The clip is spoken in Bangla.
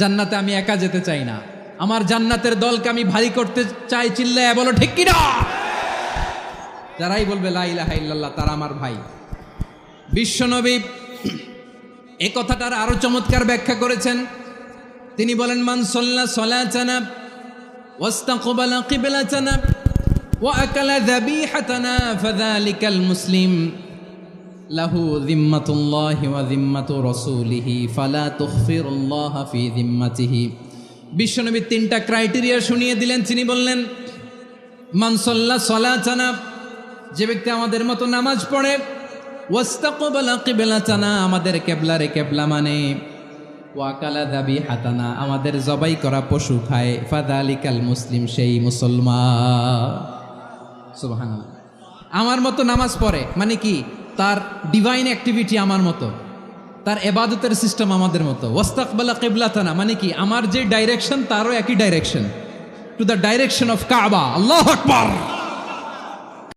জান্নাতে আমি একা যেতে চাই না, আমার জান্নাতের দলকে আমি ভারী করতে চাই। চিল্লায়া বলো ঠিক কিনা? যারাই বলবে লা ইলাহা ইল্লাল্লাহ তারা আমার ভাই। বিশ্বনবী এই কথাটার আরো চমৎকার ব্যাখ্যা করেছেন। তিনি বলেন, মান সাল্লা সালাতানা ওয়াস্তাকবালা কিবলাতানা ওয়া আকালা যাবিহাতানা ফাযালিকাল মুসলিম লাহু যিম্মাতুল্লাহি ওয়া যিম্মাতু রাসূলিহি ফালা তুখফিরুল্লাহা ফি যিম্মাতিহি। বিশ্বনবী তিনটা ক্রাইটেরিয়া শুনিয়ে দিলেন। তিনি বললেন, মান সাল্লা সালাতানা, যে ব্যক্তি আমাদের মতো নামাজ পড়ে, ওয়াস্তাকবালা কিবলাতানা, আমাদের কিবলারে কিবলা মানে, ওয়া আকালা যাবিহাতানা, আমাদের জবাই করা পশু খায়, ফাযালিকাল মুসলিম, সেই মুসলমান। সুবহানাল্লাহ। আমার মতো নামাজ পড়ে মানে কি? তার ডিভাইন অ্যাক্টিভিটি আমার মতো, তার ইবাদতের সিস্টেম আমাদের মতো। ওয়াস্তাকবালা কিবলাতানা মানে কি? আমার যে ডাইরেকশন তারও একই direction, to the direction of কাবা। আল্লাহু আকবার।